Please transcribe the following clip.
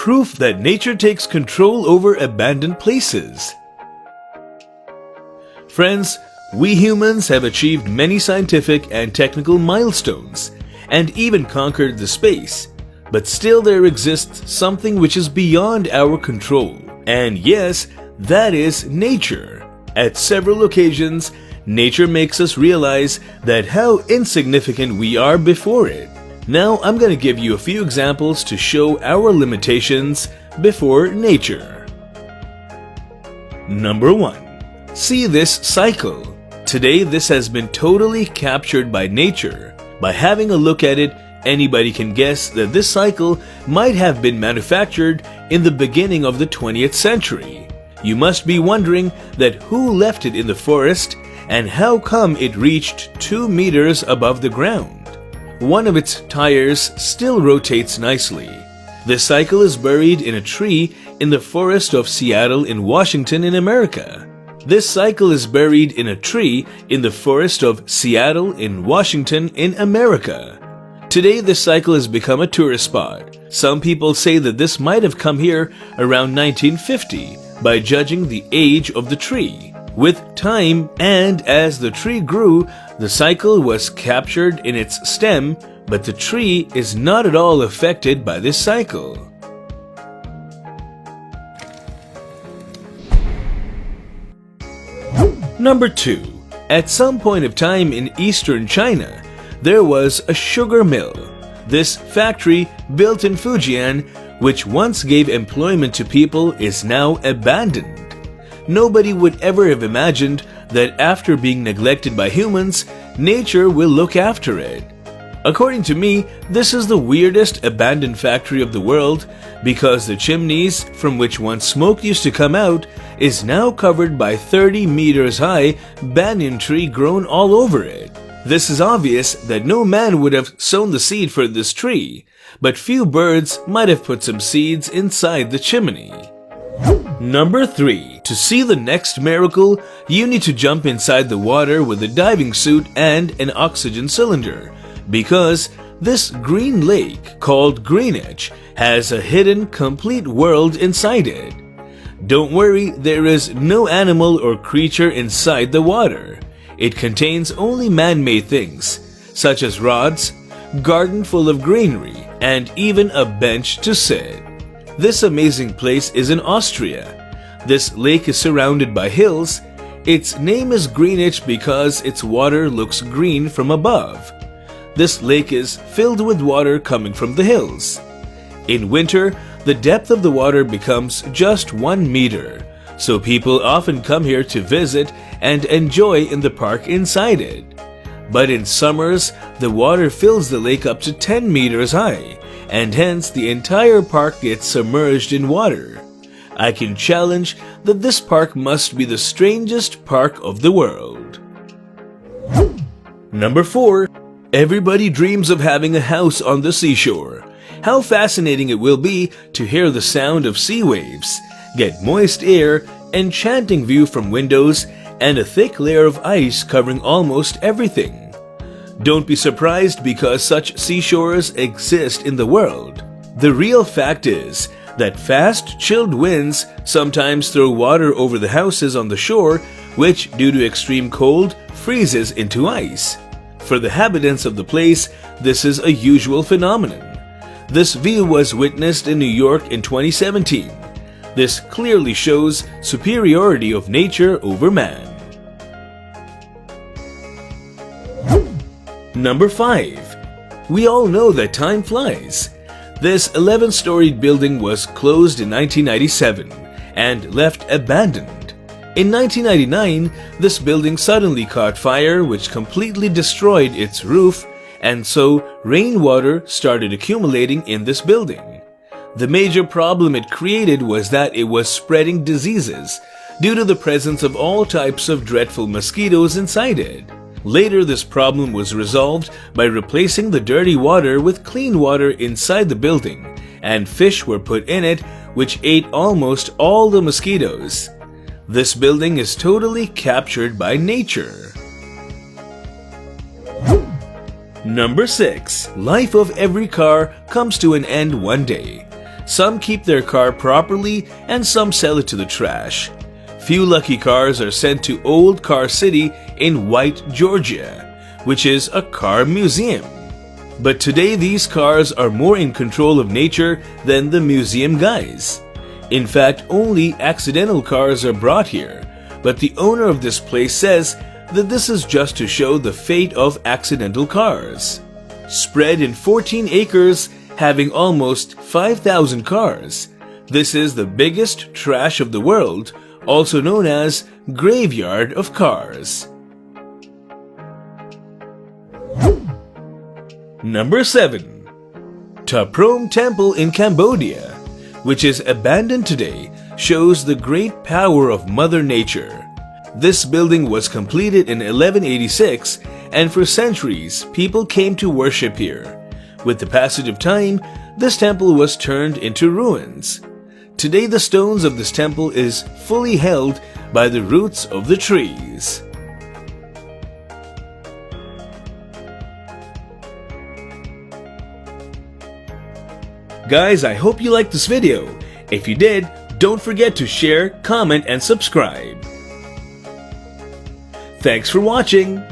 Proof that nature takes control over abandoned places. Friends, we humans have achieved many scientific and technical milestones and even conquered the space, but still there exists something which is beyond our control. And yes, that is nature. At several occasions, nature makes us realize that how insignificant we are before it. Now I'm going to give you a few examples to show our limitations before nature. Number 1. See this cycle. Today this has been totally captured by nature. By having a look at it, anybody can guess that this cycle might have been manufactured in the beginning of the 20th century. You must be wondering that who left it in the forest and how come it reached 2 meters above the ground. One of its tires still rotates nicely. This cycle is buried in a tree in the forest of Seattle in Washington in America. This cycle is buried in a tree in the forest of Seattle in Washington in America. Today this cycle has become a tourist spot. Some people say that this might have come here around 1950 by judging the age of the tree. With time and as the tree grew, the cycle was captured in its stem, but the tree is not at all affected by this cycle. Number 2. At some point of time in eastern China, there was a sugar mill. This factory, built in Fujian, which once gave employment to people, is now abandoned. Nobody would ever have imagined that after being neglected by humans, nature will look after it. According to me, this is the weirdest abandoned factory of the world because the chimneys from which once smoke used to come out is now covered by 30 meters high banyan tree grown all over it. This is obvious that no man would have sown the seed for this tree, but few birds might have put some seeds inside the chimney. Number 3. To see the next miracle, you need to jump inside the water with a diving suit and an oxygen cylinder, because this green lake, called Greenwich, has a hidden complete world inside it. Don't worry, there is no animal or creature inside the water. It contains only man-made things, such as rods, garden full of greenery, and even a bench to sit. This amazing place is in Austria. This lake is surrounded by hills. Its name is Greenwich because its water looks green from above. This lake is filled with water coming from the hills. In winter, the depth of the water becomes just 1 meter, so people often come here to visit and enjoy in the park inside it. But in summers, the water fills the lake up to 10 meters high, and hence the entire park gets submerged in water. I can challenge that this park must be the strangest park of the world. Number 4. Everybody dreams of having a house on the seashore. How fascinating it will be to hear the sound of sea waves, get moist air, enchanting view from windows, and a thick layer of ice covering almost everything. Don't be surprised because such seashores exist in the world. The real fact is that fast, chilled winds sometimes throw water over the houses on the shore, which, due to extreme cold, freezes into ice. For the inhabitants of the place, this is a usual phenomenon. This view was witnessed in New York in 2017. This clearly shows superiority of nature over man. Number 5. We all know that time flies. This 11-storied building was closed in 1997 and left abandoned. In 1999, this building suddenly caught fire, which completely destroyed its roof, and so rainwater started accumulating in this building. The major problem it created was that it was spreading diseases due to the presence of all types of dreadful mosquitoes inside it. Later, this problem was resolved by replacing the dirty water with clean water inside the building, and fish were put in it, which ate almost all the mosquitoes. This building is totally captured by nature. Number 6. Life of every car comes to an end one day. Some keep their car properly and some sell it to the trash. Few lucky cars are sent to Old Car City in White, Georgia, which is a car museum. But today these cars are more in control of nature than the museum guys. In fact, only accidental cars are brought here, but the owner of this place says that this is just to show the fate of accidental cars. Spread in 14 acres, having almost 5,000 cars, this is the biggest trash of the world, also known as Graveyard of Cars. Number 7. Ta Prohm Temple in Cambodia, which is abandoned today, shows the great power of Mother Nature. This building was completed in 1186, and for centuries people came to worship here. With the passage of time, this temple was turned into ruins. Today the stones of this temple is fully held by the roots of the trees. Guys, I hope you liked this video. If you did, don't forget to share, comment, and subscribe. Thanks for watching.